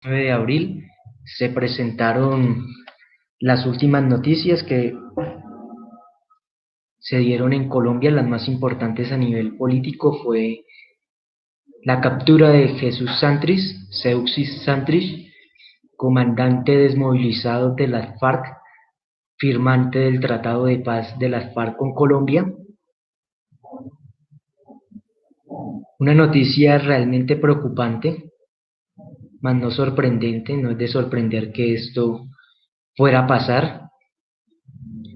9 de abril se presentaron las últimas noticias que se dieron en Colombia. Las más importantes a nivel político fue la captura de Jesús Santrich, Seuxis Santrich, comandante desmovilizado de las FARC, firmante del Tratado de Paz de las FARC con Colombia. Una noticia realmente preocupante, más no sorprendente. No es de sorprender que esto fuera a pasar.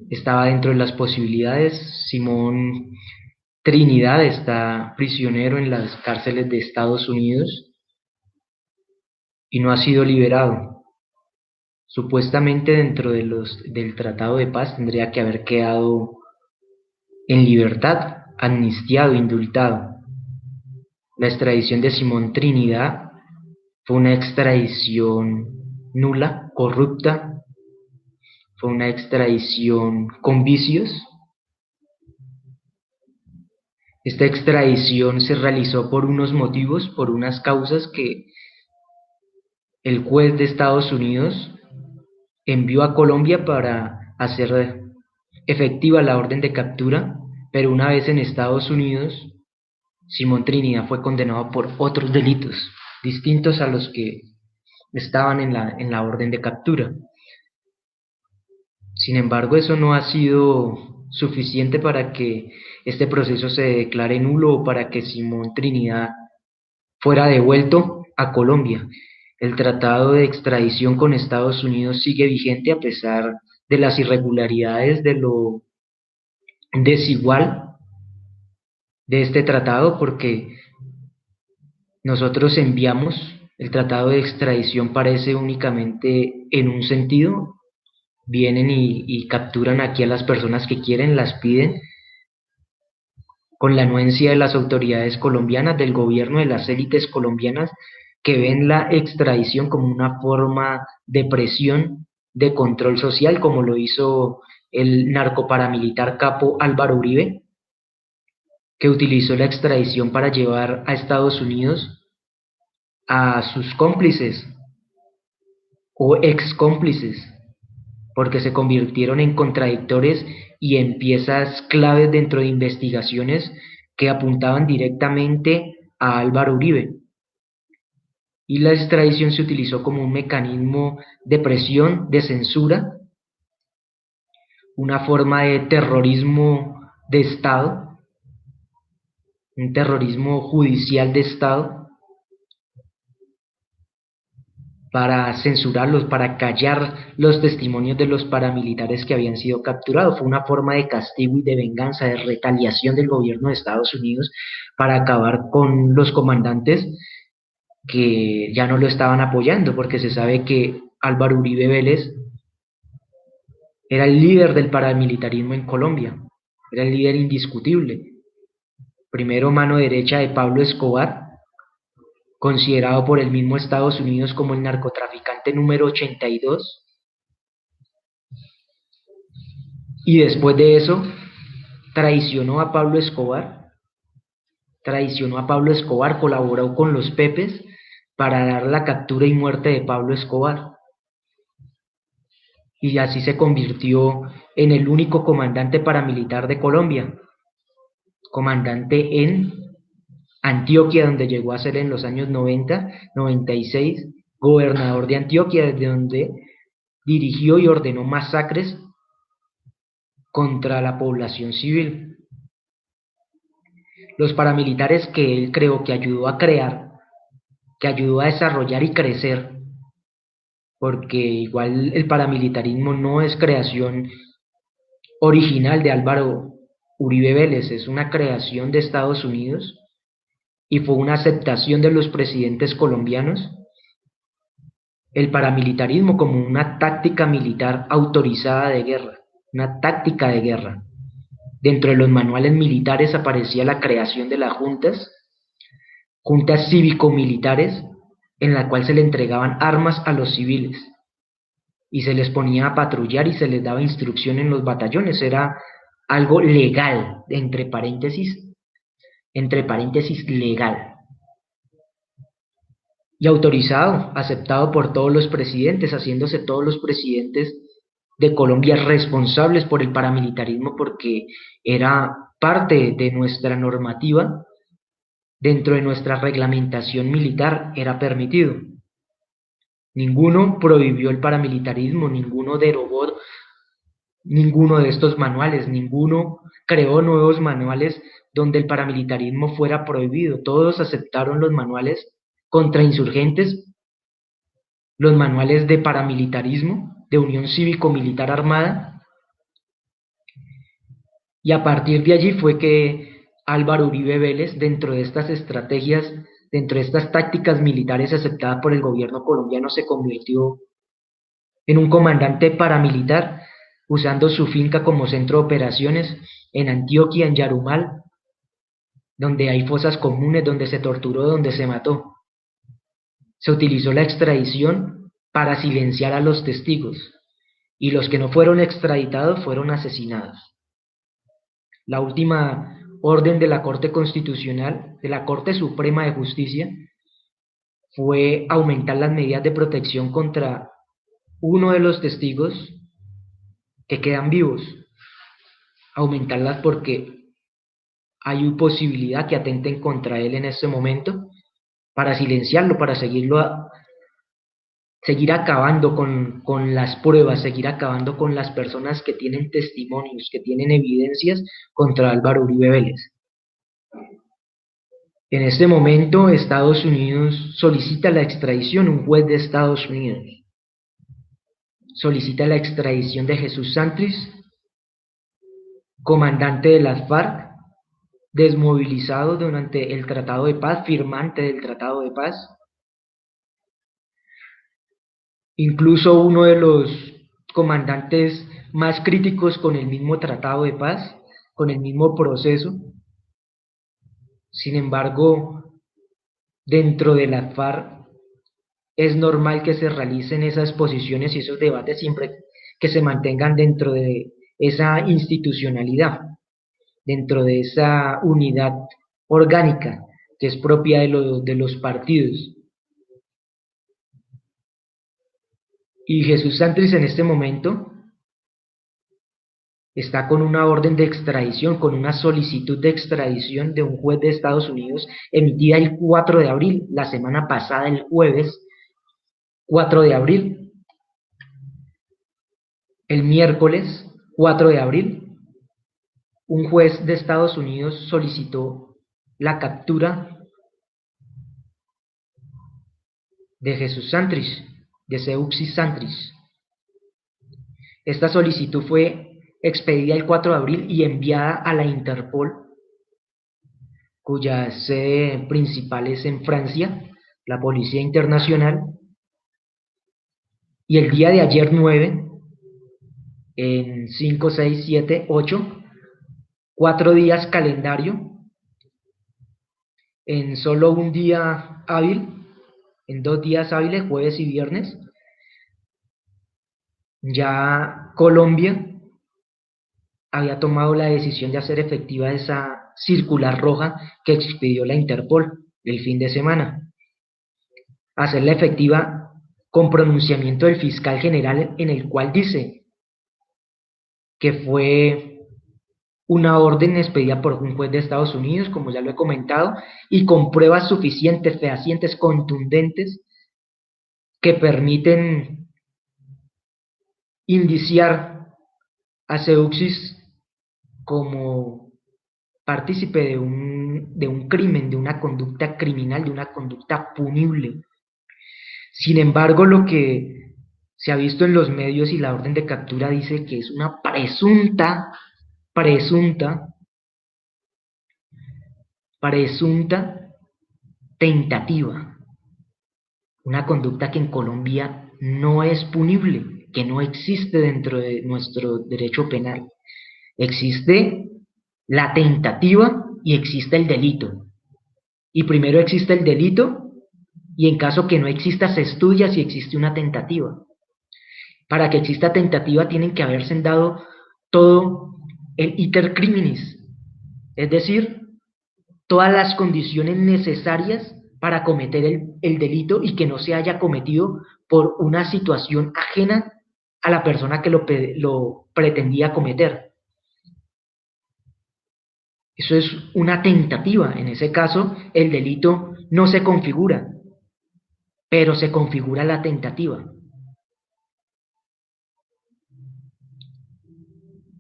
Estaba dentro de las posibilidades. Simón Trinidad está prisionero en las cárceles de Estados Unidos y no ha sido liberado. Supuestamente dentro del Tratado de Paz tendría que haber quedado en libertad, amnistiado, indultado. La extradición de Simón Trinidad fue una extradición nula, corrupta, fue una extradición con vicios. Esta extradición se realizó por unos motivos, por unas causas que el juez de Estados Unidos envió a Colombia para hacer efectiva la orden de captura, pero una vez en Estados Unidos, Simón Trinidad fue condenado por otros delitos distintos a los que estaban en la orden de captura. Sin embargo, eso no ha sido suficiente para que este proceso se declare nulo o para que Simón Trinidad fuera devuelto a Colombia. El tratado de extradición con Estados Unidos sigue vigente a pesar de las irregularidades, de lo desigual de este tratado, porque nosotros enviamos el tratado de extradición, parece únicamente en un sentido. Vienen y capturan aquí a las personas que quieren, las piden con la anuencia de las autoridades colombianas, del gobierno, de las élites colombianas, que ven la extradición como una forma de presión, de control social, como lo hizo el narcoparamilitar capo Álvaro Uribe, que utilizó la extradición para llevar a Estados Unidos a sus cómplices o ex cómplices, porque se convirtieron en contradictores y en piezas claves dentro de investigaciones que apuntaban directamente a Álvaro Uribe. Y la extradición se utilizó como un mecanismo de presión, de censura, una forma de terrorismo de Estado, un terrorismo judicial de Estado, para censurarlos, para callar los testimonios de los paramilitares que habían sido capturados. Fue una forma de castigo y de venganza, de retaliación del gobierno de Estados Unidos para acabar con los comandantes que ya no lo estaban apoyando, porque se sabe que Álvaro Uribe Vélez era el líder del paramilitarismo en Colombia, era el líder indiscutible. Primero mano derecha de Pablo Escobar, considerado por el mismo Estados Unidos como el narcotraficante número 82, y después de eso traicionó a Pablo Escobar, colaboró con los Pepes para dar la captura y muerte de Pablo Escobar, y así se convirtió en el único comandante paramilitar de Colombia, comandante en Antioquia, donde llegó a ser en los años 90, 96, gobernador de Antioquia, desde donde dirigió y ordenó masacres contra la población civil. Los paramilitares que él creó, que ayudó a crear, que ayudó a desarrollar y crecer, porque igual el paramilitarismo no es creación original de Álvaro Uribe Vélez, es una creación de Estados Unidos y fue una aceptación de los presidentes colombianos. El paramilitarismo como una táctica militar autorizada de guerra, una táctica de guerra. Dentro de los manuales militares aparecía la creación de las juntas cívico-militares, en la cual se le entregaban armas a los civiles y se les ponía a patrullar y se les daba instrucción en los batallones. Era algo legal, entre paréntesis legal. y autorizado, aceptado por todos los presidentes, haciéndose todos los presidentes de Colombia responsables por el paramilitarismo porque era parte de nuestra normativa, dentro de nuestra reglamentación militar era permitido. Ninguno prohibió el paramilitarismo, ninguno derogó ninguno de estos manuales, ninguno creó nuevos manuales donde el paramilitarismo fuera prohibido. Todos aceptaron los manuales contra insurgentes, los manuales de paramilitarismo, de Unión Cívico-Militar Armada, y a partir de allí fue que Álvaro Uribe Vélez, dentro de estas estrategias, dentro de estas tácticas militares aceptadas por el gobierno colombiano, se convirtió en un comandante paramilitar, usando su finca como centro de operaciones en Antioquia, en Yarumal, donde hay fosas comunes, donde se torturó, donde se mató. Se utilizó la extradición para silenciar a los testigos, y los que no fueron extraditados fueron asesinados. La última orden de la Corte Constitucional, de la Corte Suprema de Justicia, fue aumentar las medidas de protección contra uno de los testigos que quedan vivos, aumentarlas porque hay posibilidad que atenten contra él en este momento, para silenciarlo, para seguir acabando con las pruebas, seguir acabando con las personas que tienen testimonios, que tienen evidencias contra Álvaro Uribe Vélez. En este momento, Estados Unidos solicita la extradición, un juez de Estados Unidos solicita la extradición de Jesús Santrich, comandante de las FARC, desmovilizado durante el Tratado de Paz, firmante del Tratado de Paz. Incluso uno de los comandantes más críticos con el mismo Tratado de Paz, con el mismo proceso. Sin embargo, dentro de la FARC es normal que se realicen esas posiciones y esos debates siempre que se mantengan dentro de esa institucionalidad, dentro de esa unidad orgánica que es propia de los partidos. Y Jesús Santrich en este momento está con una orden de extradición, con una solicitud de extradición de un juez de Estados Unidos emitida el 4 de abril, la semana pasada, el jueves 4 de abril. El miércoles 4 de abril, un juez de Estados Unidos solicitó la captura de Jesús Santrich, de Seuxis Santrich. Esta solicitud fue expedida el 4 de abril y enviada a la Interpol, cuya sede principal es en Francia, la Policía Internacional, y el día de ayer 9, en 5, 6, 7, 8, 4 días calendario, en solo un día hábil, en 2 días hábiles, jueves y viernes, ya Colombia había tomado la decisión de hacer efectiva esa circular roja que expidió la Interpol el fin de semana. Hacerla efectiva con pronunciamiento del fiscal general, en el cual dice que fue una orden expedida por un juez de Estados Unidos, como ya lo he comentado, y con pruebas suficientes, fehacientes, contundentes, que permiten indiciar a Seuxis como partícipe de un crimen, de una conducta criminal, de una conducta punible. Sin embargo, lo que se ha visto en los medios y la orden de captura dice que es una presunta tentativa, una conducta que en Colombia no es punible, que no existe dentro de nuestro derecho penal. Existe la tentativa y existe el delito. Y primero existe el delito, y en caso que no exista se estudia si existe una tentativa. Para que exista tentativa tienen que haberse dado todo el iter criminis, es decir, todas las condiciones necesarias para cometer el delito y que no se haya cometido por una situación ajena a la persona que lo pretendía cometer. Eso es una tentativa. En ese caso, el delito no se configura, pero se configura la tentativa.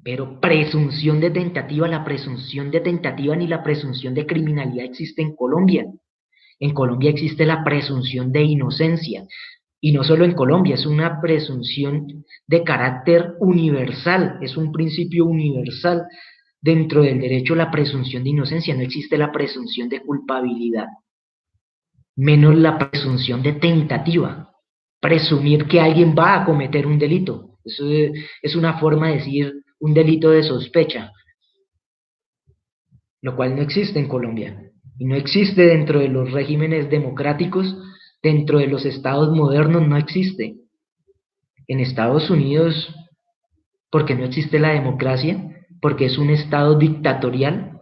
Pero presunción de tentativa, la presunción de tentativa ni la presunción de criminalidad existe en Colombia. En Colombia existe la presunción de inocencia. Y no solo en Colombia, es una presunción de carácter universal, es un principio universal dentro del derecho, la presunción de inocencia. No existe la presunción de culpabilidad, menos la presunción de tentativa. Presumir que alguien va a cometer un delito. Eso es una forma de decir un delito de sospecha, lo cual no existe en Colombia. Y no existe dentro de los regímenes democráticos, dentro de los estados modernos no existe. En Estados Unidos, porque no existe la democracia, porque es un estado dictatorial,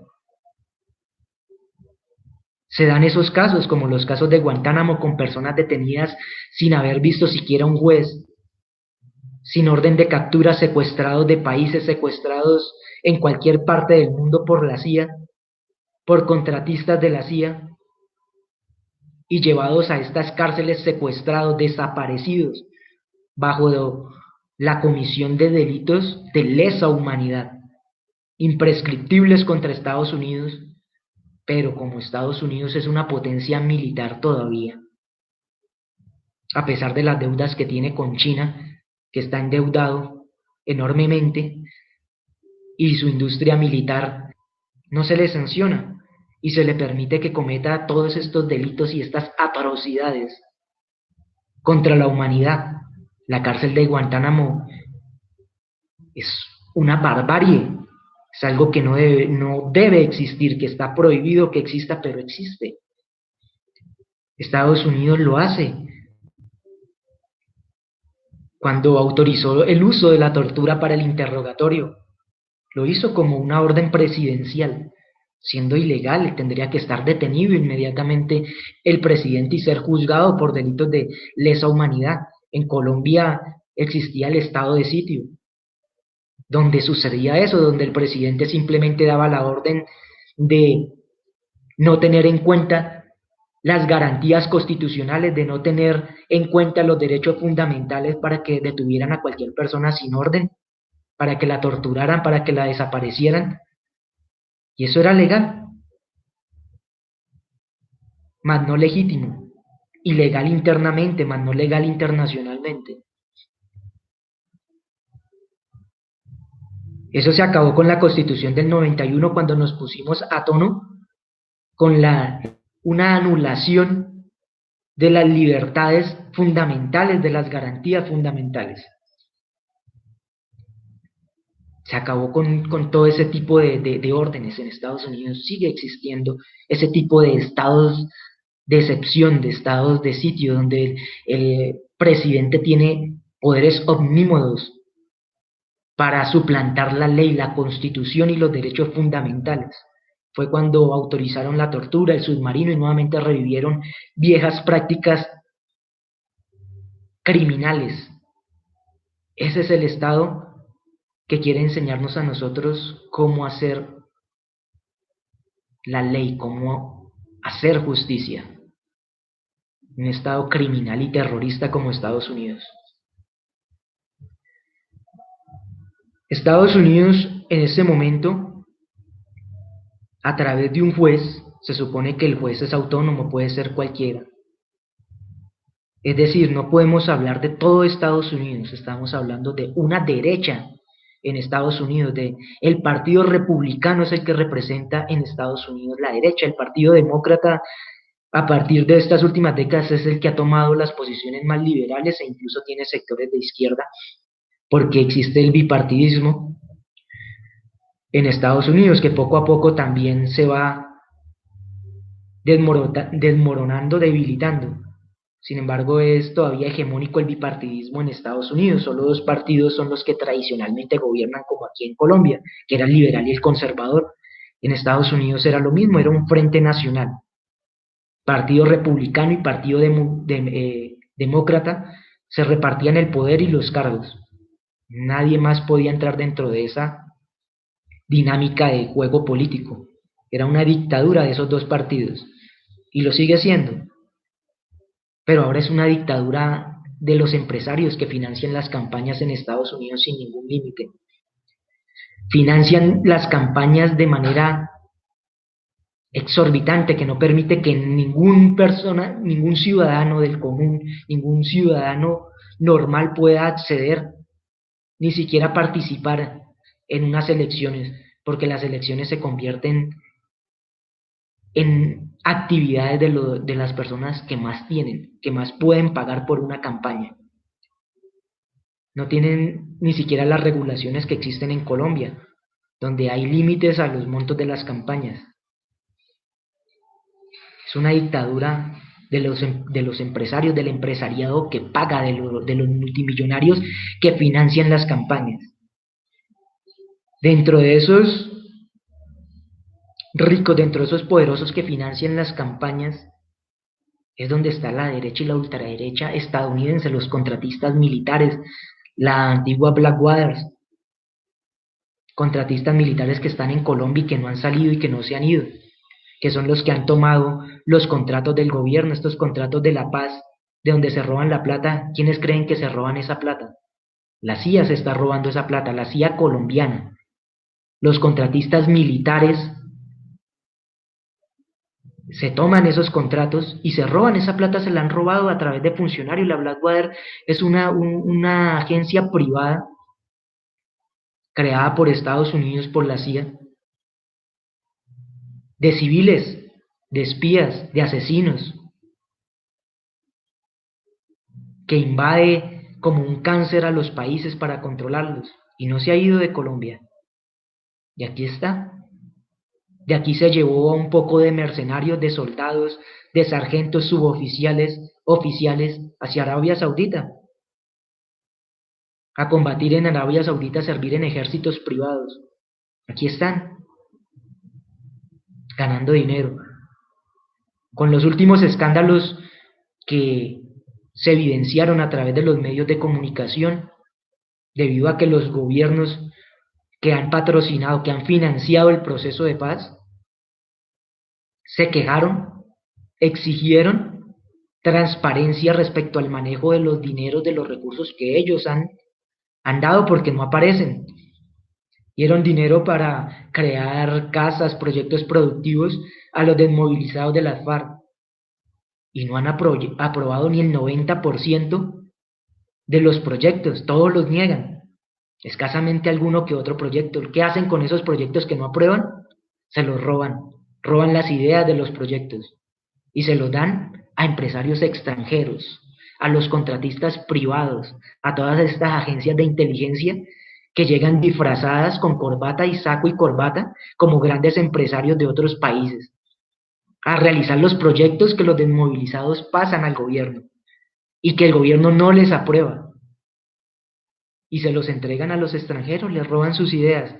se dan esos casos, como los casos de Guantánamo, con personas detenidas sin haber visto siquiera un juez, sin orden de captura, secuestrados de países, secuestrados en cualquier parte del mundo por la CIA, por contratistas de la CIA, y llevados a estas cárceles secuestrados, desaparecidos, bajo la comisión de delitos de lesa humanidad, imprescriptibles contra Estados Unidos, pero como Estados Unidos es una potencia militar todavía, a pesar de las deudas que tiene con China, que está endeudado enormemente, y su industria militar no se le sanciona y se le permite que cometa todos estos delitos y estas atrocidades contra la humanidad. La cárcel de Guantánamo es una barbarie, es algo que no debe existir, que está prohibido que exista, pero existe. Estados Unidos lo hace cuando autorizó el uso de la tortura para el interrogatorio. Lo hizo como una orden presidencial, siendo ilegal, tendría que estar detenido inmediatamente el presidente y ser juzgado por delitos de lesa humanidad. En Colombia existía el estado de sitio, donde sucedía eso, donde el presidente simplemente daba la orden de no tener en cuenta las garantías constitucionales, de no tener en cuenta los derechos fundamentales para que detuvieran a cualquier persona sin orden, para que la torturaran, para que la desaparecieran. Y eso era legal, más no legítimo. Ilegal internamente, más no legal internacionalmente. Eso se acabó con la Constitución del 91 cuando nos pusimos a tono con una anulación de las libertades fundamentales, de las garantías fundamentales. Se acabó con todo ese tipo de órdenes. En Estados Unidos sigue existiendo ese tipo de estados de excepción, de estados de sitio, donde el presidente tiene poderes omnímodos para suplantar la ley, la constitución y los derechos fundamentales. Fue cuando autorizaron la tortura, el submarino y nuevamente revivieron viejas prácticas criminales. Ese es el Estado que quiere enseñarnos a nosotros cómo hacer la ley, cómo hacer justicia. Un Estado criminal y terrorista como Estados Unidos. Estados Unidos en ese momento, a través de un juez, se supone que el juez es autónomo, puede ser cualquiera. Es decir, no podemos hablar de todo Estados Unidos, estamos hablando de una derecha en Estados Unidos, el Partido Republicano es el que representa en Estados Unidos la derecha, el Partido Demócrata a partir de estas últimas décadas es el que ha tomado las posiciones más liberales e incluso tiene sectores de izquierda, porque existe el bipartidismo en Estados Unidos, que poco a poco también se va desmoronando, debilitando. Sin embargo, es todavía hegemónico el bipartidismo en Estados Unidos. Solo dos partidos son los que tradicionalmente gobiernan, como aquí en Colombia, que era el liberal y el conservador. En Estados Unidos era lo mismo, era un frente nacional. Partido Republicano y Partido Demócrata, se repartían el poder y los cargos. Nadie más podía entrar dentro de esa dinámica de juego político. Era una dictadura de esos dos partidos. Y lo sigue siendo. Pero ahora es una dictadura de los empresarios que financian las campañas en Estados Unidos sin ningún límite. Financian las campañas de manera exorbitante que no permite que ningún ciudadano del común, ningún ciudadano normal pueda acceder, ni siquiera participar en unas elecciones, porque las elecciones se convierten en actividades de las personas que más tienen, que más pueden pagar por una campaña. No tienen ni siquiera las regulaciones que existen en Colombia, donde hay límites a los montos de las campañas. Es una dictadura de los empresarios, del empresariado que paga, de los multimillonarios que financian las campañas. Dentro de esos ricos, dentro de esos poderosos que financian las campañas, es donde está la derecha y la ultraderecha estadounidense, los contratistas militares, la antigua Blackwater, contratistas militares que están en Colombia y que no han salido y que no se han ido, que son los que han tomado los contratos del gobierno, estos contratos de la paz, de donde se roban la plata. ¿Quiénes creen que se roban esa plata? La CIA se está robando esa plata, la CIA colombiana. Los contratistas militares se toman esos contratos y se roban esa plata, se la han robado a través de funcionarios. La Blackwater es una agencia privada creada por Estados Unidos, por la CIA, de civiles, de espías, de asesinos, que invade como un cáncer a los países para controlarlos, y no se ha ido de Colombia. Y aquí está. De aquí se llevó a un poco de mercenarios, de soldados, de sargentos, suboficiales, oficiales, hacia Arabia Saudita, a combatir en Arabia Saudita, a servir en ejércitos privados. Aquí están, ganando dinero. Con los últimos escándalos que se evidenciaron a través de los medios de comunicación, debido a que los gobiernos que han patrocinado, que han financiado el proceso de paz, se quejaron, exigieron transparencia respecto al manejo de los dineros, de los recursos que ellos han dado, porque no aparecen. Dieron dinero para crear casas, proyectos productivos a los desmovilizados de las FARC, y no han aprobado ni el 90% de los proyectos, todos los niegan. Escasamente alguno que otro proyecto. ¿Qué hacen con esos proyectos que no aprueban? Se los roban las ideas de los proyectos y se los dan a empresarios extranjeros, a los contratistas privados, a todas estas agencias de inteligencia que llegan disfrazadas con corbata y saco y corbata como grandes empresarios de otros países, a realizar los proyectos que los desmovilizados pasan al gobierno y que el gobierno no les aprueba. Y se los entregan a los extranjeros, les roban sus ideas.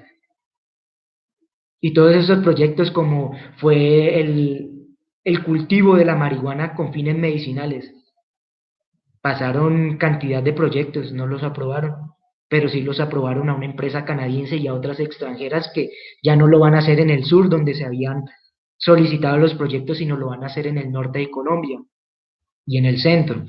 Y todos esos proyectos, como fue el cultivo de la marihuana con fines medicinales, pasaron cantidad de proyectos, no los aprobaron, pero sí los aprobaron a una empresa canadiense y a otras extranjeras que ya no lo van a hacer en el sur, donde se habían solicitado los proyectos, sino lo van a hacer en el norte de Colombia y en el centro.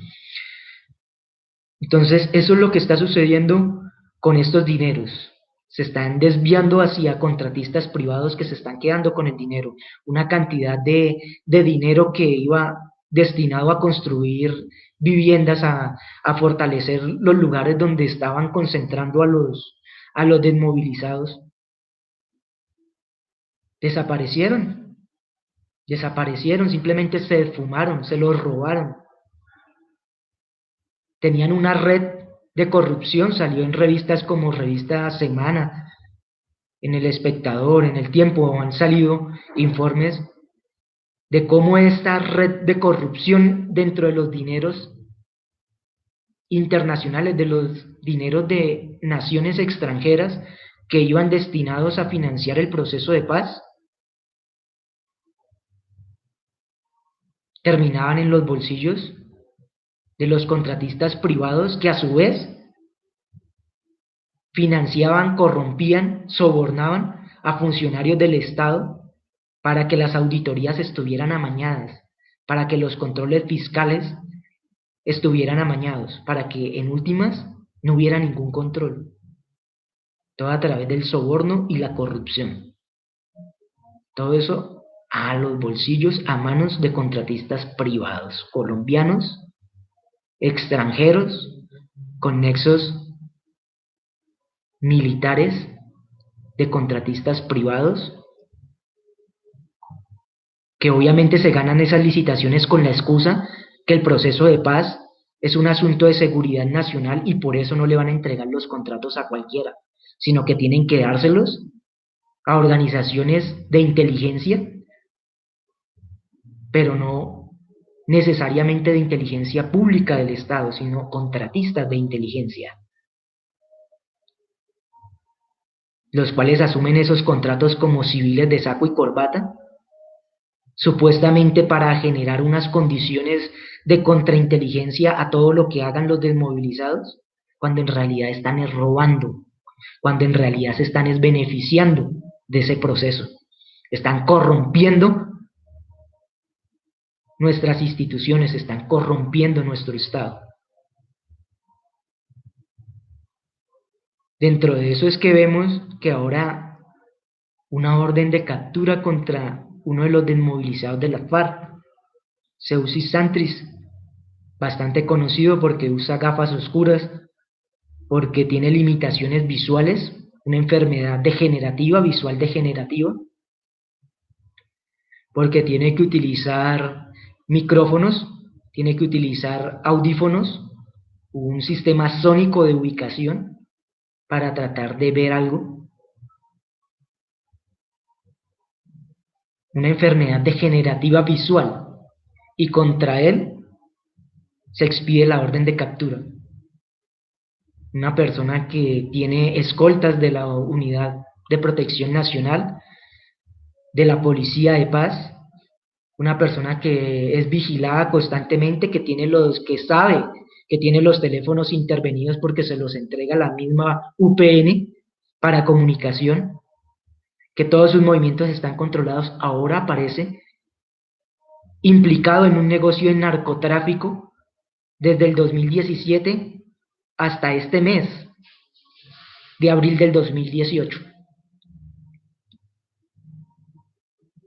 Entonces, eso es lo que está sucediendo con estos dineros. Se están desviando hacia contratistas privados que se están quedando con el dinero. Una cantidad de dinero que iba destinado a construir viviendas, a fortalecer los lugares donde estaban concentrando a los desmovilizados. Desaparecieron, simplemente se esfumaron, se los robaron. Tenían una red de corrupción, salió en revistas como Revista Semana, en El Espectador, en El Tiempo, han salido informes de cómo esta red de corrupción dentro de los dineros internacionales, de los dineros de naciones extranjeras que iban destinados a financiar el proceso de paz, terminaban en los bolsillos de los contratistas privados que a su vez financiaban, corrompían, sobornaban a funcionarios del Estado para que las auditorías estuvieran amañadas, para que los controles fiscales estuvieran amañados, para que en últimas no hubiera ningún control. Todo a través del soborno y la corrupción. Todo eso a los bolsillos, a manos de contratistas privados, colombianos, extranjeros, con nexos militares de contratistas privados, que obviamente se ganan esas licitaciones con la excusa que el proceso de paz es un asunto de seguridad nacional y por eso no le van a entregar los contratos a cualquiera, sino que tienen que dárselos a organizaciones de inteligencia, pero no necesariamente de inteligencia pública del Estado, sino contratistas de inteligencia, los cuales asumen esos contratos como civiles de saco y corbata, supuestamente para generar unas condiciones de contrainteligencia a todo lo que hagan los desmovilizados, cuando en realidad están robando, cuando en realidad se están beneficiando de ese proceso, están corrompiendo nuestras instituciones, están corrompiendo nuestro Estado. Dentro de eso es que vemos que ahora una orden de captura contra uno de los desmovilizados de la FARC, Seusis Santris, bastante conocido porque usa gafas oscuras, porque tiene limitaciones visuales, una enfermedad degenerativa, visual degenerativa, porque tiene que utilizar micrófonos, tiene que utilizar audífonos, un sistema sónico de ubicación para tratar de ver algo, una enfermedad degenerativa visual, y contra él se expide la orden de captura. Una persona que tiene escoltas de la Unidad de Protección Nacional, de la Policía de Paz, una persona que es vigilada constantemente, que sabe que tiene los teléfonos intervenidos porque se los entrega la misma UPN para comunicación, que todos sus movimientos están controlados, ahora aparece implicado en un negocio de narcotráfico desde el 2017 hasta este mes de abril del 2018,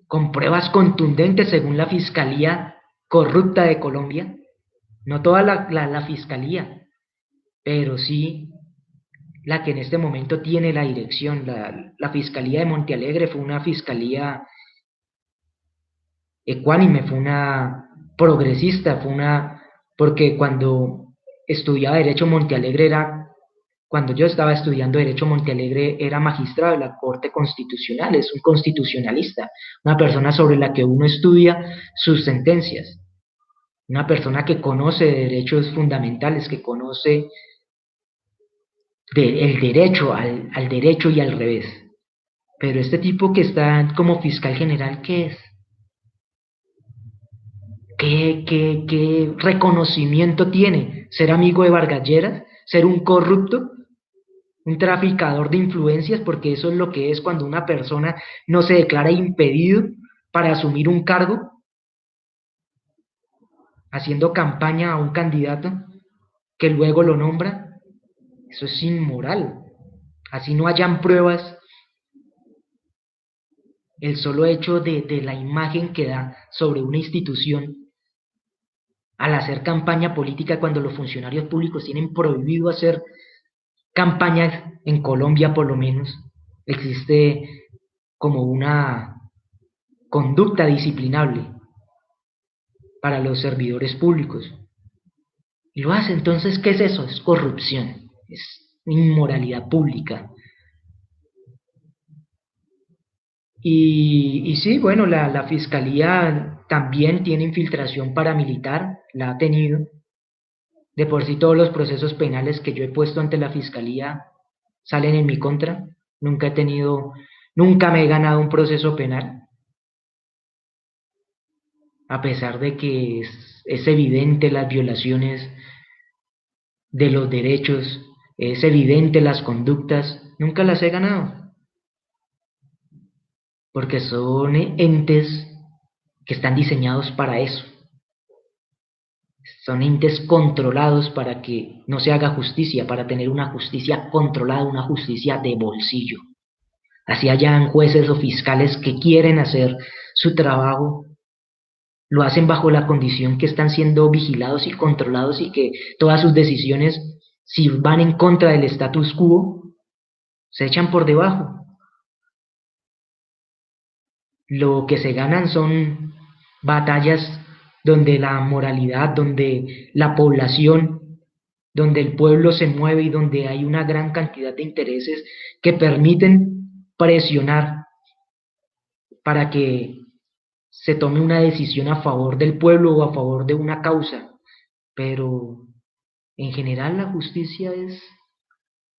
con pruebas contundentes según la Fiscalía Corrupta de Colombia, no toda la Fiscalía, pero sí la que en este momento tiene la dirección. La Fiscalía de Montealegre fue una fiscalía ecuánime, fue una progresista, porque cuando estudiaba Derecho Montealegre cuando yo estaba estudiando Derecho Montealegre era magistrado de la Corte Constitucional, es un constitucionalista, una persona sobre la que uno estudia sus sentencias, una persona que conoce derechos fundamentales, que conoce el derecho al derecho y al revés. Pero este tipo que está como fiscal general, ¿qué es? ¿Qué reconocimiento tiene? ¿Ser amigo de Vargas Lleras? ¿Ser un corrupto? ¿Un traficador de influencias? Porque eso es lo que es cuando una persona no se declara impedido para asumir un cargo, haciendo campaña a un candidato que luego lo nombra. Eso es inmoral. Así no hayan pruebas, el solo hecho de la imagen que da sobre una institución al hacer campaña política, cuando los funcionarios públicos tienen prohibido hacer campañas, en Colombia por lo menos, existe como una conducta disciplinable para los servidores públicos. Y lo hace, entonces, ¿qué es eso? Es corrupción, es inmoralidad pública. Y sí, bueno, la Fiscalía también tiene infiltración paramilitar, la ha tenido. De por sí todos los procesos penales que yo he puesto ante la Fiscalía salen en mi contra. Nunca me he ganado un proceso penal. a pesar de que es evidente las violaciones de los derechos, es evidente las conductas, nunca las he ganado, porque son entes que están diseñados para eso, son entes controlados para que no se haga justicia, para tener una justicia controlada, una justicia de bolsillo. Así hayan jueces o fiscales que quieren hacer su trabajo, lo hacen bajo la condición que están siendo vigilados y controlados y que todas sus decisiones, si van en contra del status quo, se echan por debajo. Lo que se ganan son batallas donde la moralidad, donde la población, donde el pueblo se mueve y donde hay una gran cantidad de intereses que permiten presionar para que se tome una decisión a favor del pueblo o a favor de una causa. Pero en general la justicia es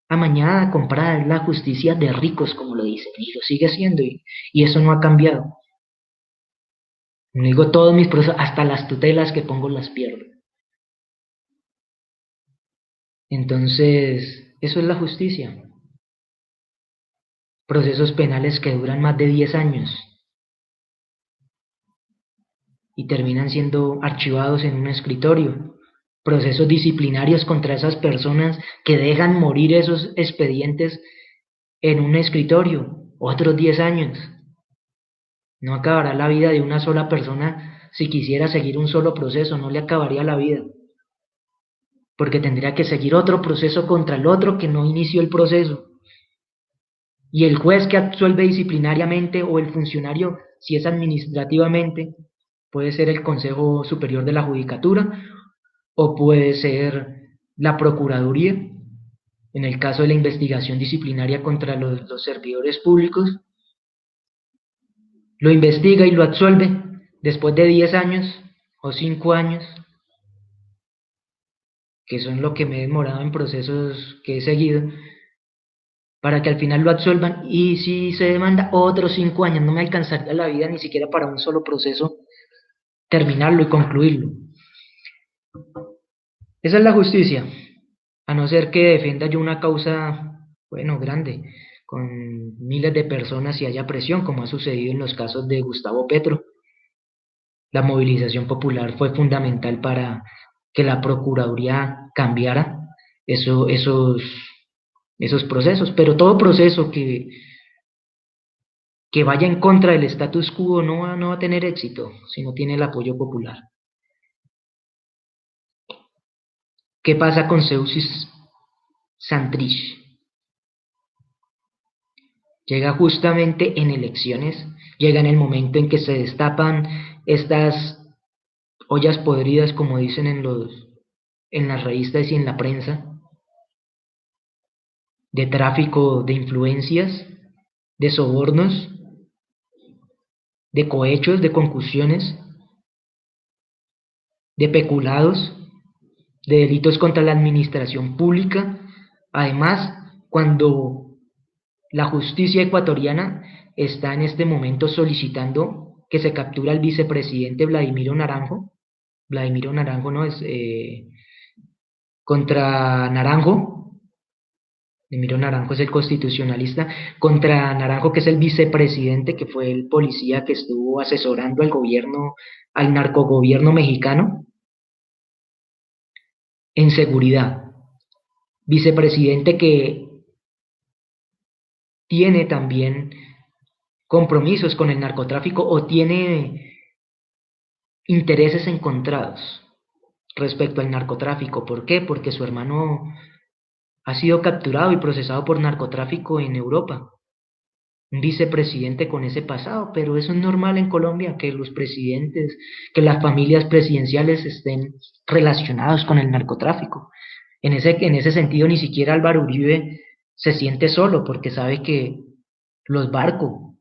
amañada, comprada, es la justicia de ricos, como lo dicen, y lo sigue siendo, y eso no ha cambiado. No digo todos mis procesos, hasta las tutelas que pongo las pierdo. Entonces, eso es la justicia. Procesos penales que duran más de 10 años y terminan siendo archivados en un escritorio. Procesos disciplinarios contra esas personas que dejan morir esos expedientes en un escritorio, otros 10 años. No acabará la vida de una sola persona si quisiera seguir un solo proceso, no le acabaría la vida, porque tendría que seguir otro proceso contra el otro que no inició el proceso. Y el juez que absuelve disciplinariamente o el funcionario, si es administrativamente, puede ser el Consejo Superior de la Judicatura o puede ser la Procuraduría, en el caso de la investigación disciplinaria contra los servidores públicos, lo investiga y lo absuelve después de 10 años o 5 años, que son lo que me he demorado en procesos que he seguido, para que al final lo absuelvan, y si se demanda otros 5 años, no me alcanzaría la vida ni siquiera para un solo proceso terminarlo y concluirlo. Esa es la justicia, a no ser que defienda yo una causa, bueno, grande, con miles de personas y haya presión, como ha sucedido en los casos de Gustavo Petro. La movilización popular fue fundamental para que la Procuraduría cambiara esos procesos, pero todo proceso que vaya en contra del status quo no va a tener éxito si no tiene el apoyo popular. ¿Qué pasa con Seuxis Santrich? Llega justamente en elecciones, llega en el momento en que se destapan estas ollas podridas, como dicen en las revistas y en la prensa, de tráfico de influencias, de sobornos, de cohechos, de concusiones, de peculados, de delitos contra la administración pública. Además, cuando la justicia ecuatoriana está en este momento solicitando que se capture al vicepresidente Vladimiro Naranjo no es contra Naranjo, Vladimiro Naranjo es el constitucionalista, contra Naranjo, que es el vicepresidente, que fue el policía que estuvo asesorando al gobierno, al narcogobierno mexicano en seguridad. Vicepresidente que tiene también compromisos con el narcotráfico o tiene intereses encontrados respecto al narcotráfico. ¿Por qué? Porque su hermano ha sido capturado y procesado por narcotráfico en Europa. Un vicepresidente con ese pasado, pero eso es normal en Colombia, que los presidentes, que las familias presidenciales estén relacionados con el narcotráfico. En ese sentido, ni siquiera Álvaro Uribe se siente solo, porque sabe que los Barco,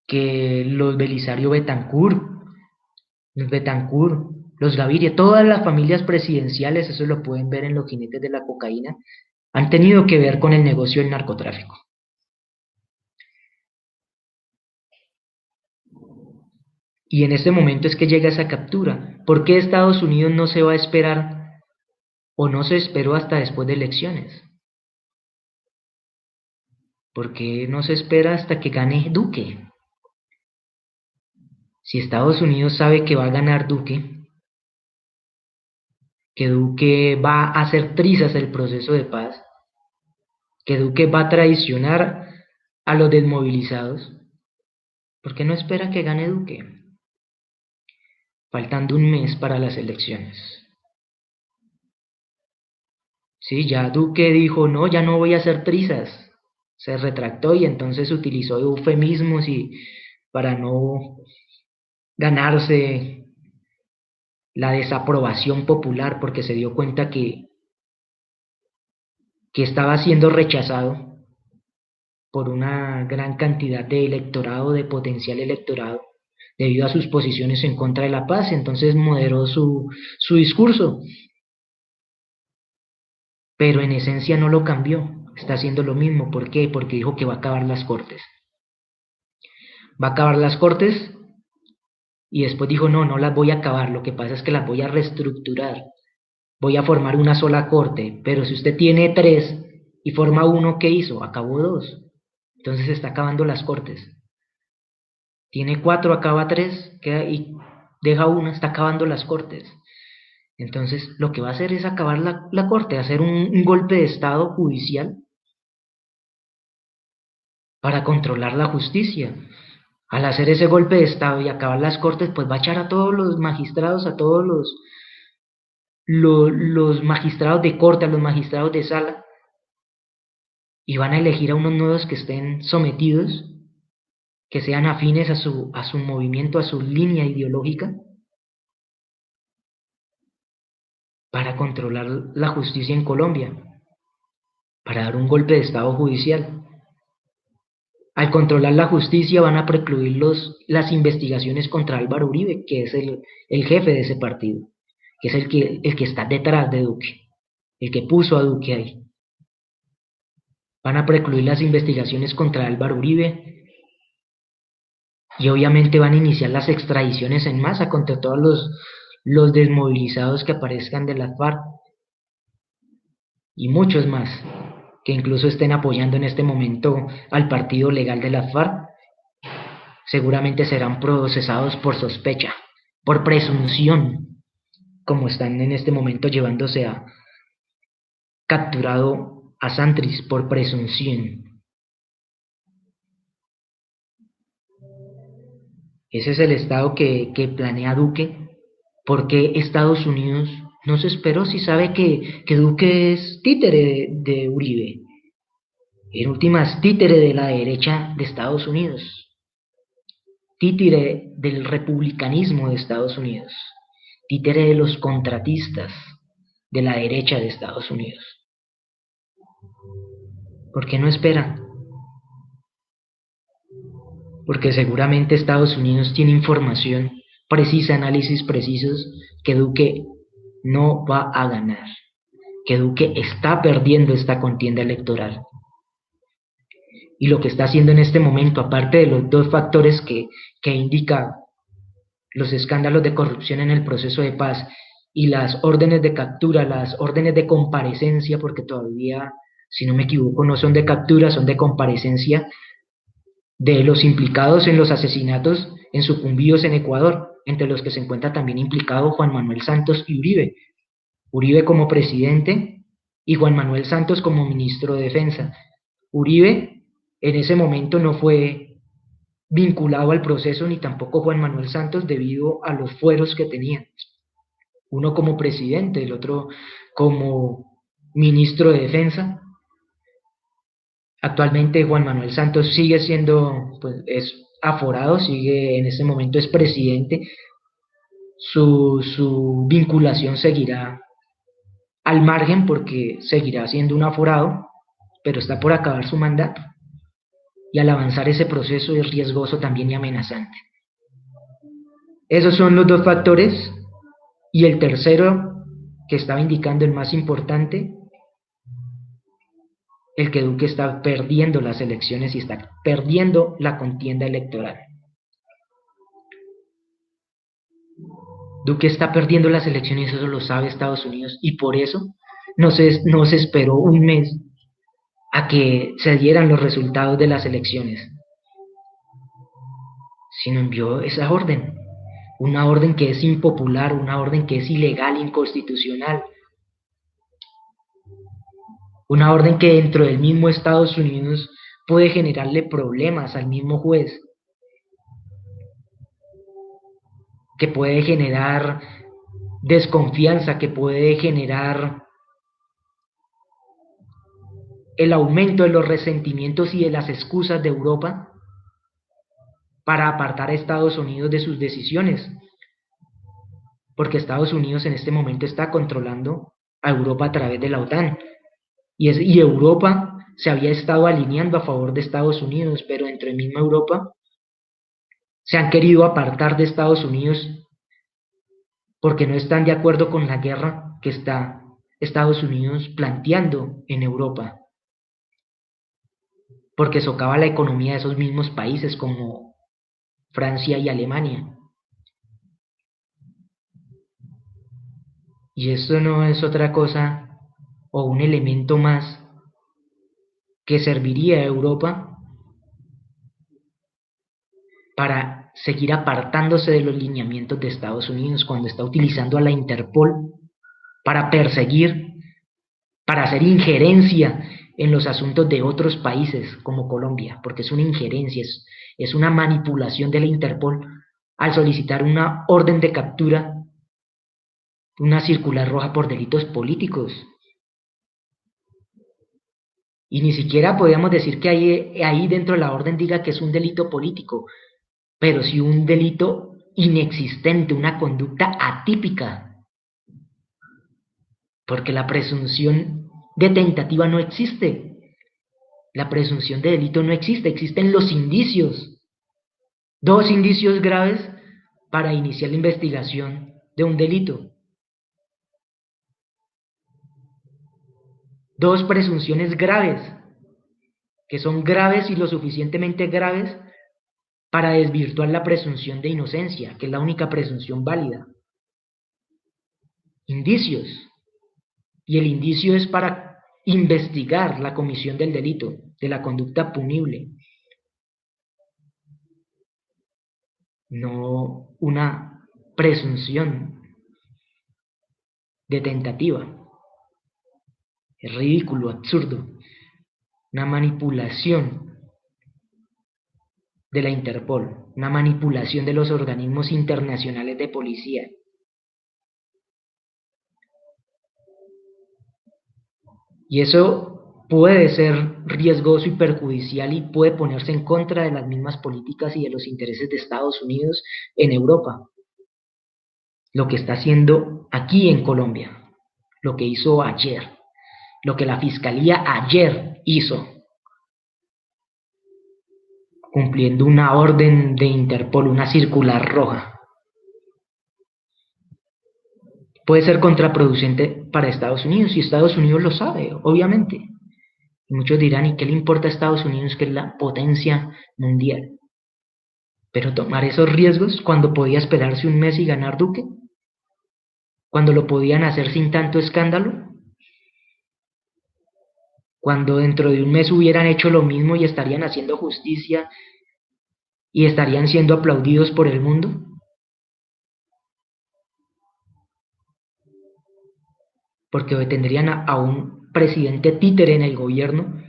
que los Belisario Betancourt, los Gaviria, todas las familias presidenciales, eso lo pueden ver en los jinetes de la cocaína, han tenido que ver con el negocio del narcotráfico. Y en este momento es que llega esa captura. ¿Por qué Estados Unidos no se va a esperar o no se esperó hasta después de elecciones? ¿Por qué no se espera hasta que gane Duque? Si Estados Unidos sabe que va a ganar Duque, que Duque va a hacer trizas el proceso de paz, que Duque va a traicionar a los desmovilizados, ¿por qué no espera que gane Duque? Faltando un mes para las elecciones. Sí, ya Duque dijo, no, ya no voy a hacer trizas. Se retractó y entonces utilizó eufemismos y para no ganarse la desaprobación popular porque se dio cuenta que estaba siendo rechazado por una gran cantidad de electorado, de potencial electorado, debido a sus posiciones en contra de la paz, entonces moderó su discurso, pero en esencia no lo cambió, está haciendo lo mismo. ¿Por qué? Porque dijo que va a acabar las cortes. Va a acabar las cortes y después dijo, no, no las voy a acabar, lo que pasa es que las voy a reestructurar, voy a formar una sola corte, pero si usted tiene tres y forma uno, ¿qué hizo? Acabó dos, entonces está acabando las cortes. Tiene cuatro, acaba tres, queda y deja una, está acabando las cortes. Entonces, lo que va a hacer es acabar la corte, hacer un golpe de estado judicial para controlar la justicia. Al hacer ese golpe de estado y acabar las cortes, pues va a echar a todos los magistrados, a todos los magistrados de corte, a los magistrados de sala, y van a elegir a unos nuevos que estén sometidos, que sean afines a su movimiento, a su línea ideológica, para controlar la justicia en Colombia, para dar un golpe de estado judicial. Al controlar la justicia van a precluir las investigaciones contra Álvaro Uribe, que es el jefe de ese partido, que es el que está detrás de Duque, el que puso a Duque ahí. Van a precluir las investigaciones contra Álvaro Uribe y obviamente van a iniciar las extradiciones en masa contra todos los desmovilizados que aparezcan de la FARC y muchos más que incluso estén apoyando en este momento al partido legal de la FARC. Seguramente serán procesados por sospecha, por presunción, como están en este momento llevándose a capturado a Santris por presunción. Ese es el estado que planea Duque. Porque Estados Unidos no se esperó si sabe que Duque es títere de Uribe? En últimas, títere de la derecha de Estados Unidos, títere del republicanismo de Estados Unidos, títere de los contratistas de la derecha de Estados Unidos. ¿Por qué no espera? Porque seguramente Estados Unidos tiene información precisa, análisis precisos, que Duque no va a ganar, que Duque está perdiendo esta contienda electoral. Y lo que está haciendo en este momento, aparte de los dos factores que indica los escándalos de corrupción en el proceso de paz y las órdenes de captura, las órdenes de comparecencia, porque todavía, si no me equivoco, no son de captura, son de comparecencia de los implicados en los asesinatos en sucumbíos en Ecuador, entre los que se encuentra también implicado Juan Manuel Santos y Uribe. Uribe como presidente y Juan Manuel Santos como ministro de Defensa. Uribe en ese momento no fue vinculado al proceso ni tampoco Juan Manuel Santos debido a los fueros que tenían. Uno como presidente, el otro como ministro de Defensa. Actualmente Juan Manuel Santos sigue siendo, pues es aforado, sigue en ese momento es presidente. Su vinculación seguirá al margen porque seguirá siendo un aforado, pero está por acabar su mandato. Y al avanzar ese proceso es riesgoso también y amenazante. Esos son los dos factores. Y el tercero, que estaba indicando el más importante, el que Duque está perdiendo las elecciones y está perdiendo la contienda electoral. Duque está perdiendo las elecciones, eso lo sabe Estados Unidos, y por eso no se esperó un mes a que se dieran los resultados de las elecciones, sino envió esa orden, una orden que es impopular, una orden que es ilegal, inconstitucional, una orden que dentro del mismo Estados Unidos puede generarle problemas al mismo juez, que puede generar desconfianza, que puede generar el aumento de los resentimientos y de las excusas de Europa para apartar a Estados Unidos de sus decisiones, porque Estados Unidos en este momento está controlando a Europa a través de la OTAN, y Europa se había estado alineando a favor de Estados Unidos, pero dentro de misma Europa se han querido apartar de Estados Unidos porque no están de acuerdo con la guerra que está Estados Unidos planteando en Europa, porque socava la economía de esos mismos países como Francia y Alemania. Y esto no es otra cosa o un elemento más que serviría a Europa para seguir apartándose de los lineamientos de Estados Unidos cuando está utilizando a la Interpol para perseguir, para hacer injerencia en los asuntos de otros países como Colombia, porque es una injerencia, es una manipulación de la Interpol al solicitar una orden de captura, una circular roja por delitos políticos. Y ni siquiera podríamos decir que ahí dentro de la orden diga que es un delito político, pero sí un delito inexistente, una conducta atípica, porque la presunción de tentativa no existe, la presunción de delito no existe, existen los indicios, dos indicios graves para iniciar la investigación de un delito, dos presunciones graves, que son graves y lo suficientemente graves para desvirtuar la presunción de inocencia, que es la única presunción válida. Indicios. Y el indicio es para investigar la comisión del delito, de la conducta punible, no una presunción de tentativa. Es ridículo, absurdo, una manipulación de la Interpol, una manipulación de los organismos internacionales de policía. Y eso puede ser riesgoso y perjudicial y puede ponerse en contra de las mismas políticas y de los intereses de Estados Unidos en Europa. Lo que está haciendo aquí en Colombia, lo que hizo ayer, lo que la Fiscalía ayer hizo, cumpliendo una orden de Interpol, una circular roja, puede ser contraproducente para Estados Unidos, y Estados Unidos lo sabe, obviamente. Y muchos dirán, ¿y qué le importa a Estados Unidos, que es la potencia mundial? Pero tomar esos riesgos cuando podía esperarse un mes y ganar Duque, cuando lo podían hacer sin tanto escándalo, cuando dentro de un mes hubieran hecho lo mismo y estarían haciendo justicia y estarían siendo aplaudidos por el mundo. Porque tendrían a un presidente títere en el gobierno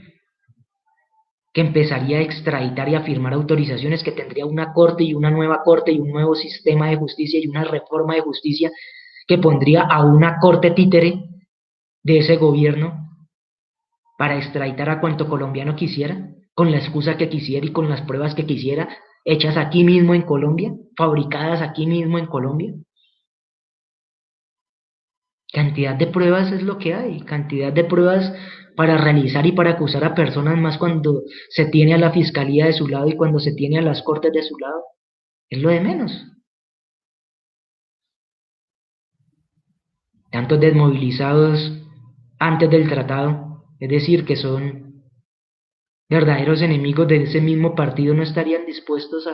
que empezaría a extraditar y a firmar autorizaciones, que tendría una corte y una nueva corte y un nuevo sistema de justicia y una reforma de justicia que pondría a una corte títere de ese gobierno para extraditar a cuanto colombiano quisiera, con la excusa que quisiera y con las pruebas que quisiera, hechas aquí mismo en Colombia, fabricadas aquí mismo en Colombia. Cantidad de pruebas es lo que hay, cantidad de pruebas para realizar y para acusar a personas, más cuando se tiene a la fiscalía de su lado y cuando se tiene a las cortes de su lado. Es lo de menos. Tantos desmovilizados antes del tratado, es decir, que son verdaderos enemigos de ese mismo partido, no estarían dispuestos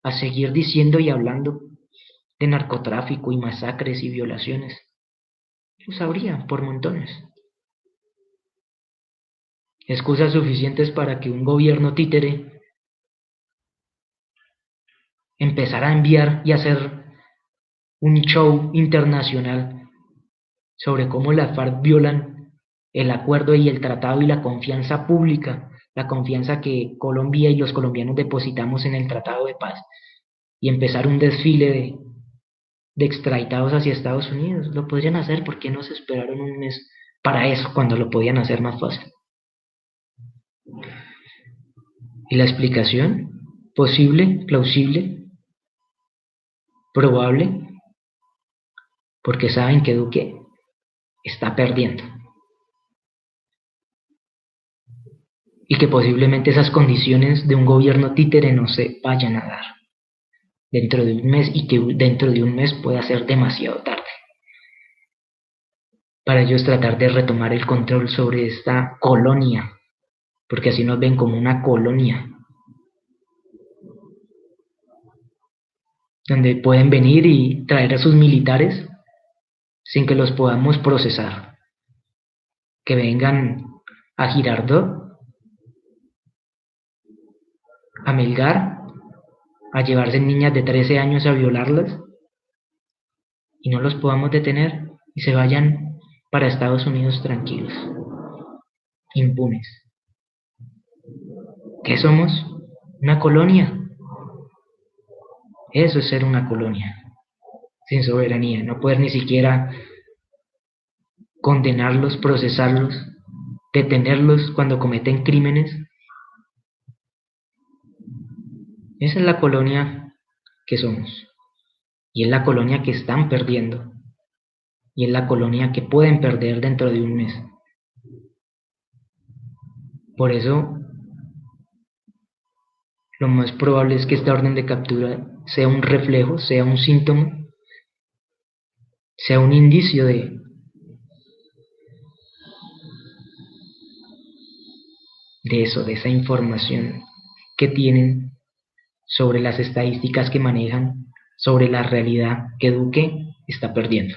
a seguir diciendo y hablando de narcotráfico y masacres y violaciones. Los habría por montones. Excusas suficientes para que un gobierno títere empezara a enviar y hacer un show internacional sobre cómo las FARC violan el acuerdo y el tratado y la confianza pública, la confianza que Colombia y los colombianos depositamos en el tratado de paz, y empezar un desfile de extraditados hacia Estados Unidos. Lo podrían hacer, ¿por qué no se esperaron un mes para eso cuando lo podían hacer más fácil? ¿Y la explicación? ¿Posible? ¿Plausible? ¿Probable? Porque saben que Duque está perdiendo. Y que posiblemente esas condiciones de un gobierno títere no se vayan a dar dentro de un mes, y que dentro de un mes pueda ser demasiado tarde para ellos tratar de retomar el control sobre esta colonia, porque así nos ven como una colonia, donde pueden venir y traer a sus militares sin que los podamos procesar, que vengan a Girardot, a Melgar, a llevarse niñas de 13 años a violarlas, y no los podamos detener y se vayan para Estados Unidos tranquilos, impunes. ¿Qué somos? Una colonia. Eso es ser una colonia, sin soberanía, no poder ni siquiera condenarlos, procesarlos, detenerlos cuando cometen crímenes. Esa es la colonia que somos, y es la colonia que están perdiendo, y es la colonia que pueden perder dentro de un mes. Por eso, lo más probable es que esta orden de captura sea un reflejo, sea un síntoma, sea un indicio de eso, de esa información que tienen sobre las estadísticas que manejan, sobre la realidad que Duque está perdiendo.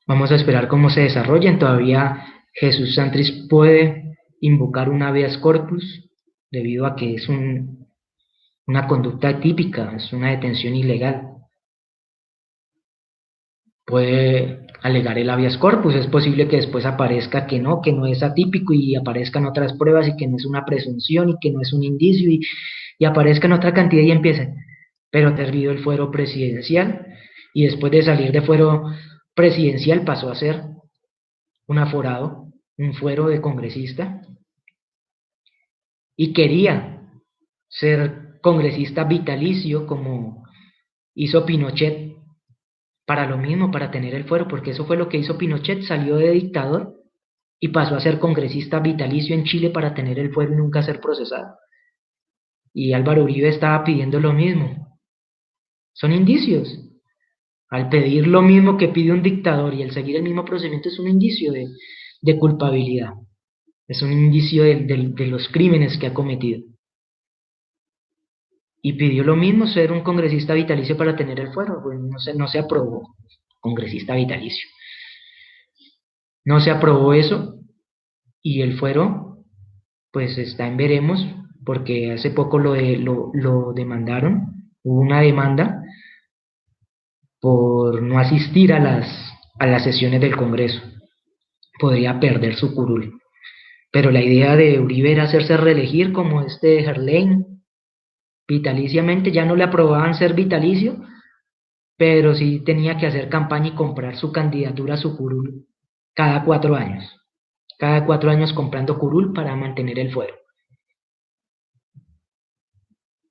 Vamos a esperar cómo se desarrollan. Todavía Jesús Santrich puede invocar un habeas corpus debido a que es una conducta atípica, es una detención ilegal. Puede alegar el habeas corpus, es posible que después aparezca que no es atípico, y aparezcan otras pruebas, y que no es una presunción, y que no es un indicio, y aparezcan otra cantidad y empiecen. Pero terminó el fuero presidencial, y después de salir de fuero presidencial pasó a ser un aforado, un fuero de congresista, y quería ser congresista vitalicio como hizo Pinochet, para lo mismo, para tener el fuero, porque eso fue lo que hizo Pinochet, salió de dictador y pasó a ser congresista vitalicio en Chile para tener el fuero y nunca ser procesado. Y Álvaro Uribe estaba pidiendo lo mismo. Son indicios. Al pedir lo mismo que pide un dictador y al seguir el mismo procedimiento, es un indicio de culpabilidad. Es un indicio de los crímenes que ha cometido. Y pidió lo mismo, ser un congresista vitalicio para tener el fuero. Pues no se aprobó, congresista vitalicio. No se aprobó eso, y el fuero pues está en veremos, porque hace poco lo demandaron, hubo una demanda por no asistir a las sesiones del Congreso. Podría perder su curul. Pero la idea de Uribe era hacerse reelegir como de Gerlain, vitaliciamente. Ya no le aprobaban ser vitalicio, pero sí tenía que hacer campaña y comprar su candidatura a su curul cada 4 años. Cada 4 años comprando curul para mantener el fuero.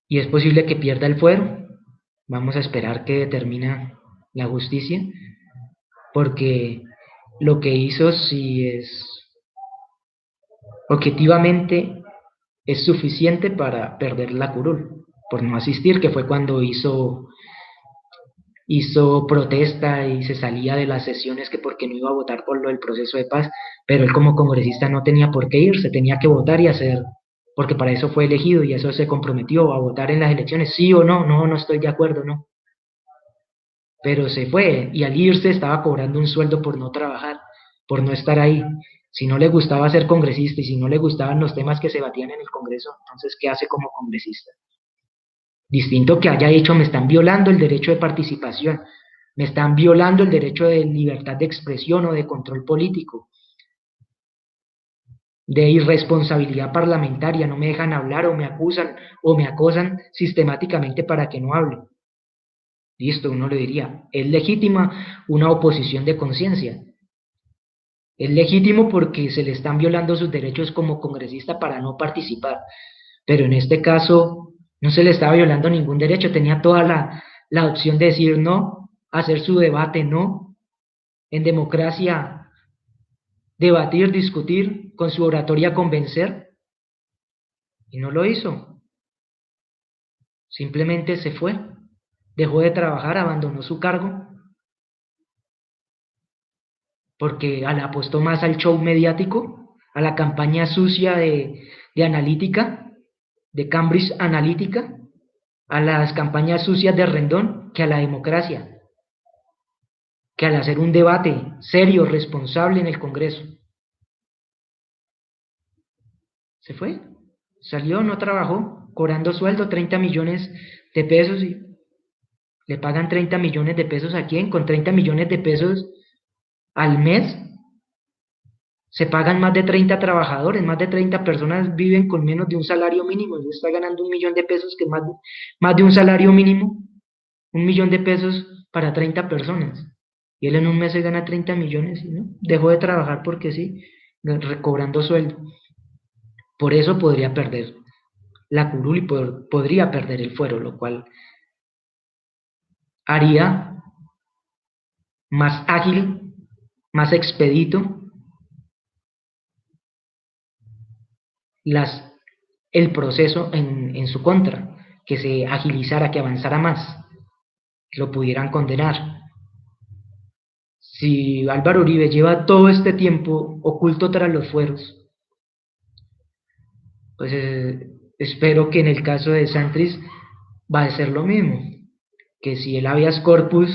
Y es posible que pierda el fuero. Vamos a esperar que determina la justicia, porque lo que hizo, si es objetivamente, es suficiente para perder la curul, por no asistir, que fue cuando hizo protesta y se salía de las sesiones, que porque no iba a votar por lo del proceso de paz, pero él como congresista no tenía por qué ir, se tenía que votar y hacer porque para eso fue elegido y eso se comprometió a votar en las elecciones, sí o no, no, no estoy de acuerdo, no. Pero se fue y al irse estaba cobrando un sueldo por no trabajar, por no estar ahí. Si no le gustaba ser congresista y si no le gustaban los temas que se batían en el Congreso, entonces, ¿qué hace como congresista? Distinto que haya dicho, me están violando el derecho de participación, me están violando el derecho de libertad de expresión o de control político, de irresponsabilidad parlamentaria, no me dejan hablar o me acusan o me acosan sistemáticamente para que no hable. Listo, uno le diría, es legítima una oposición de conciencia. Es legítimo porque se le están violando sus derechos como congresista para no participar. Pero en este caso no se le estaba violando ningún derecho, tenía toda la opción de decir no, hacer su debate no. En democracia, debatir, discutir, con su oratoria convencer, y no lo hizo. Simplemente se fue, dejó de trabajar, abandonó su cargo, porque apostó más al show mediático, a la campaña sucia de analítica, de Cambridge Analytica, a las campañas sucias de Rendón, que a la democracia, que al hacer un debate serio, responsable en el Congreso. Se fue, salió, no trabajó, cobrando sueldo 30 millones de pesos y le pagan 30 millones de pesos a quién, con 30 millones de pesos al mes se pagan más de 30 trabajadores, más de 30 personas viven con menos de un salario mínimo, y está ganando 1 millón de pesos, que es más de un salario mínimo, 1 millón de pesos para 30 personas. Y él en un mes se gana 30 millones, ¿no? Dejó de trabajar porque sí, recobrando sueldo. Por eso podría perder la curul y podría perder el fuero, lo cual haría más ágil, más expedito las, el proceso en su contra, que se agilizara, que avanzara más, que lo pudieran condenar. Si Álvaro Uribe lleva todo este tiempo oculto tras los fueros, pues espero que en el caso de Santris va a ser lo mismo, que si el habeas corpus,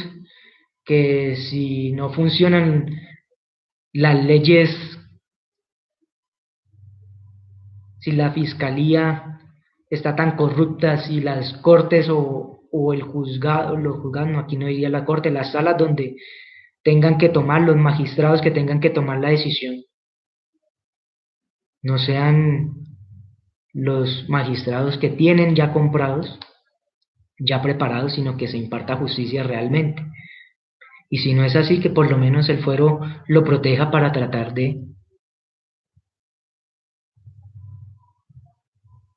que si no funcionan las leyes, si la fiscalía está tan corrupta, si las cortes o el juzgado, los juzgados, no, aquí no diría la corte, las salas donde tengan que tomar, los magistrados que tengan que tomar la decisión, no sean los magistrados que tienen ya comprados, ya preparados, sino que se imparta justicia realmente. Y si no es así, que por lo menos el fuero lo proteja para tratar de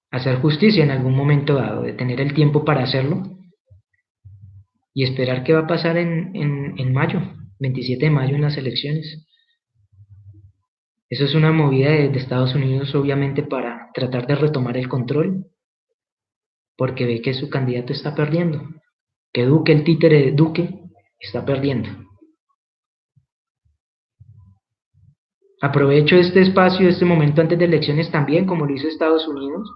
hacer justicia en algún momento dado, de tener el tiempo para hacerlo y esperar qué va a pasar en mayo, 27 de mayo en las elecciones. Eso es una movida de Estados Unidos, obviamente, para tratar de retomar el control, porque ve que su candidato está perdiendo, que Duque, el títere de Duque, está perdiendo. Aprovecho este espacio, este momento antes de elecciones también, como lo hizo Estados Unidos,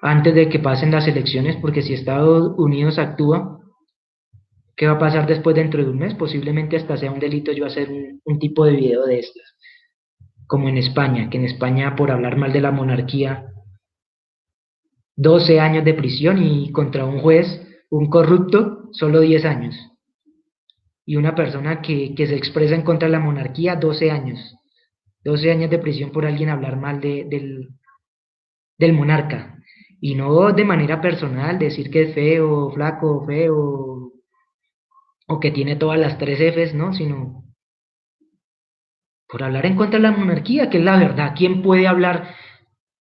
antes de que pasen las elecciones, porque si Estados Unidos actúa, ¿qué va a pasar después dentro de un mes? Posiblemente hasta sea un delito yo hacer un tipo de video de estas, como en España, que en España por hablar mal de la monarquía, 12 años de prisión y contra un juez, un corrupto, solo 10 años. Y una persona que se expresa en contra de la monarquía, 12 años. 12 años de prisión por alguien hablar mal del monarca. Y no de manera personal, decir que es feo, flaco, feo, o que tiene todas las 3 Fs, ¿no? Sino por hablar en contra de la monarquía, que es la verdad. ¿Quién puede hablar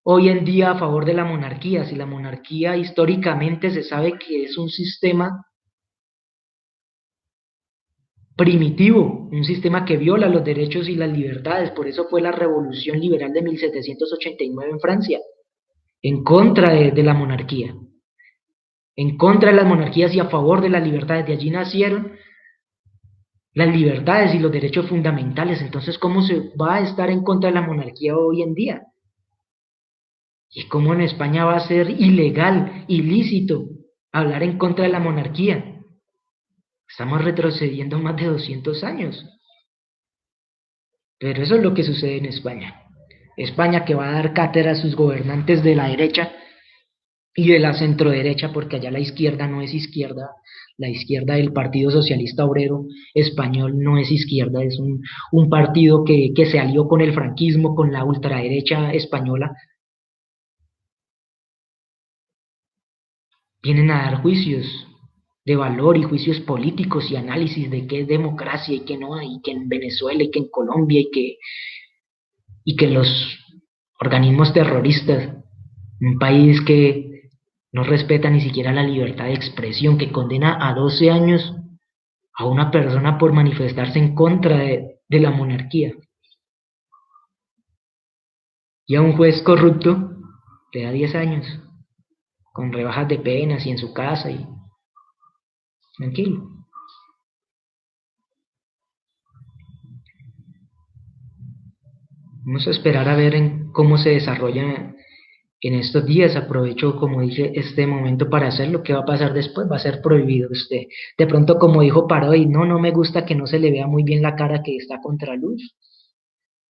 hoy en día a favor de la monarquía? Si la monarquía históricamente se sabe que es un sistema primitivo, un sistema que viola los derechos y las libertades. Por eso fue la Revolución Liberal de 1789 en Francia, en contra de la monarquía, en contra de las monarquías y a favor de las libertades. De allí nacieron las libertades y los derechos fundamentales. Entonces, ¿cómo se va a estar en contra de la monarquía hoy en día? ¿Y cómo en España va a ser ilegal, ilícito, hablar en contra de la monarquía? Estamos retrocediendo más de 200 años. Pero eso es lo que sucede en España. España que va a dar cátedra a sus gobernantes de la derecha y de la centroderecha, porque allá la izquierda no es izquierda, la izquierda del Partido Socialista Obrero Español no es izquierda, es un partido que se alió con el franquismo, con la ultraderecha española. Vienen a dar juicios de valor y juicios políticos y análisis de qué es democracia y qué no hay, y que en Venezuela y que en Colombia y que los organismos terroristas, un país que no respeta ni siquiera la libertad de expresión, que condena a 12 años a una persona por manifestarse en contra de la monarquía, y a un juez corrupto le da 10 años, con rebajas de penas y en su casa, y tranquilo. Vamos a esperar a ver en cómo se desarrolla en estos días. Aprovecho, como dije, este momento para hacer lo que va a pasar después. Va a ser prohibido usted. De pronto, como dijo Parodi, no, no me gusta que no se le vea muy bien la cara que está contra luz.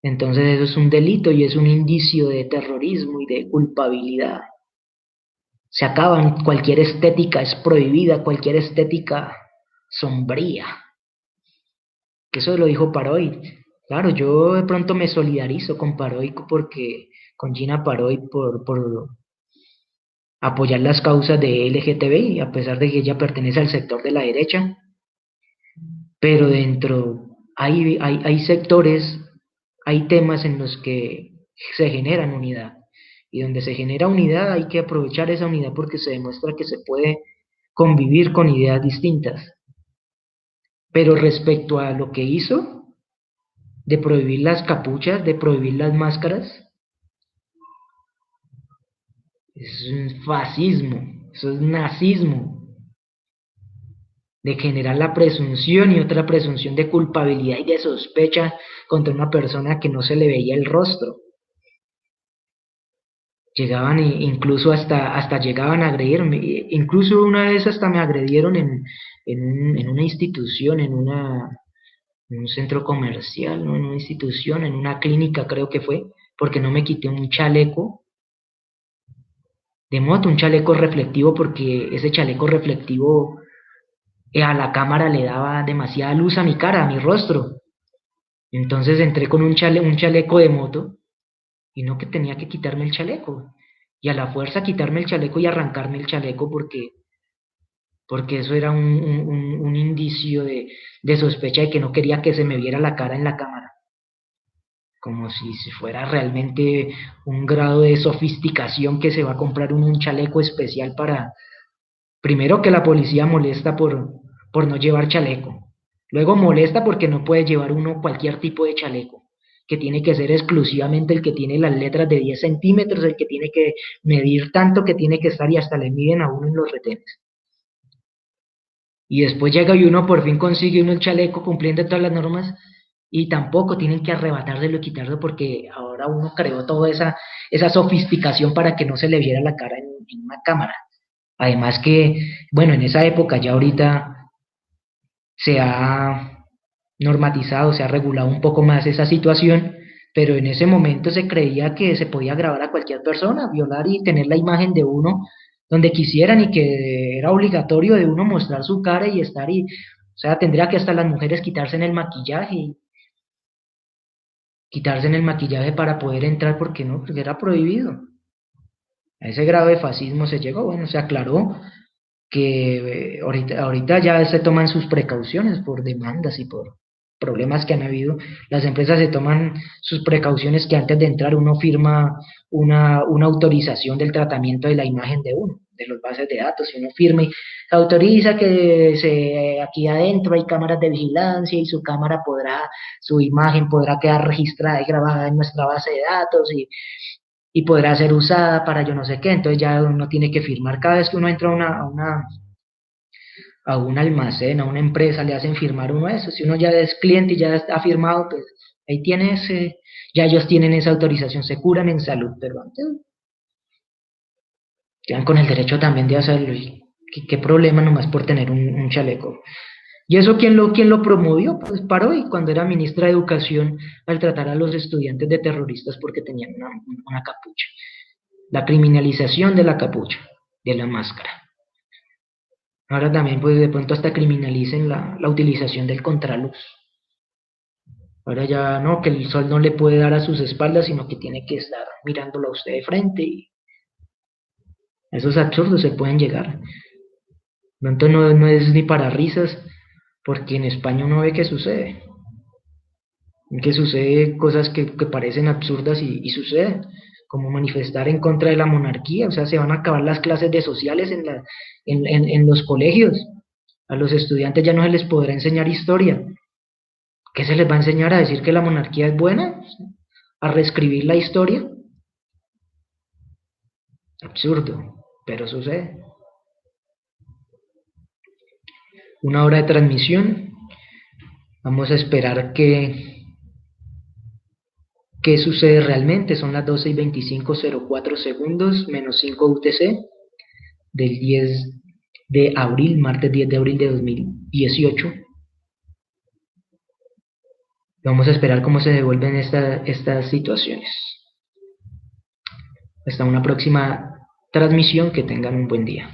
Entonces eso es un delito y es un indicio de terrorismo y de culpabilidad. Se acaban, cualquier estética es prohibida, cualquier estética sombría. Eso lo dijo Parodi. Claro, yo de pronto me solidarizo con Parodi porque con Gina Parodi por apoyar las causas de LGTBI, a pesar de que ella pertenece al sector de la derecha, pero dentro hay sectores, hay temas en los que se generan unidad, y donde se genera unidad hay que aprovechar esa unidad porque se demuestra que se puede convivir con ideas distintas. Pero respecto a lo que hizo, de prohibir las capuchas, de prohibir las máscaras, es un fascismo, eso es nazismo, de generar la presunción y otra presunción de culpabilidad y de sospecha contra una persona que no se le veía el rostro. Llegaban incluso hasta llegaban a agredirme, incluso una vez hasta me agredieron en una institución, en un centro comercial, no en una institución, en una clínica creo que fue, porque no me quité un chaleco de moto, un chaleco reflectivo, porque ese chaleco reflectivo a la cámara le daba demasiada luz a mi cara, a mi rostro. Entonces entré con un chaleco de moto y no que tenía que quitarme el chaleco. Y a la fuerza quitarme el chaleco y arrancarme el chaleco porque eso era un indicio de sospecha de que no quería que se me viera la cara en la cámara. Como si fuera realmente un grado de sofisticación que se va a comprar un chaleco especial para, primero que la policía molesta por no llevar chaleco. Luego molesta porque no puede llevar uno cualquier tipo de chaleco, que tiene que ser exclusivamente el que tiene las letras de 10 centímetros, el que tiene que medir tanto, que tiene que estar y hasta le miden a uno en los retenes. Y después llega y uno por fin consigue uno el chaleco cumpliendo todas las normas y tampoco tienen que arrebatárselo y quitarlo porque ahora uno creó toda esa sofisticación para que no se le viera la cara en una cámara. Además que, bueno, en esa época ya ahorita se ha normatizado, se ha regulado un poco más esa situación, pero en ese momento se creía que se podía grabar a cualquier persona, violar y tener la imagen de uno donde quisieran y que era obligatorio de uno mostrar su cara y estar o sea, tendría que hasta las mujeres quitarse en el maquillaje para poder entrar porque no, porque era prohibido. A ese grado de fascismo se llegó, bueno, se aclaró que ahorita ya se toman sus precauciones por demandas y por problemas que han habido. Las empresas se toman sus precauciones que antes de entrar uno firma una autorización del tratamiento de la imagen de uno, de los bases de datos, y uno firma y autoriza que aquí adentro hay cámaras de vigilancia y su imagen podrá quedar registrada y grabada en nuestra base de datos y podrá ser usada para yo no sé qué, entonces ya uno tiene que firmar cada vez que uno entra a un almacén, a una empresa, le hacen firmar uno eso, si uno ya es cliente y ya ha firmado, pues ahí tiene ya ellos tienen esa autorización, se curan en salud, pero antes quedan con el derecho también de hacerlo. ¿Y qué problema nomás por tener un chaleco? ¿Y eso quién lo promovió? Pues paró y cuando era ministra de Educación al tratar a los estudiantes de terroristas porque tenían una capucha. La criminalización de la capucha, de la máscara. Ahora también pues de pronto hasta criminalicen la utilización del contraluz. Ahora ya no, que el sol no le puede dar a sus espaldas, sino que tiene que estar mirándolo a usted de frente. Y esos absurdos se pueden llegar. Pronto no es ni para risas, porque en España uno ve que sucede. Que sucede cosas que parecen absurdas y suceden, como manifestar en contra de la monarquía, o sea, se van a acabar las clases de sociales en los colegios, a los estudiantes ya no se les podrá enseñar historia, ¿qué se les va a enseñar a decir que la monarquía es buena? ¿A reescribir la historia? Absurdo, pero sucede. Una hora de transmisión, vamos a esperar qué sucede realmente, son las 12:25:04 menos 5 UTC, del 10 de abril, martes 10 de abril de 2018. Vamos a esperar cómo se devuelven estas situaciones. Hasta una próxima transmisión, que tengan un buen día.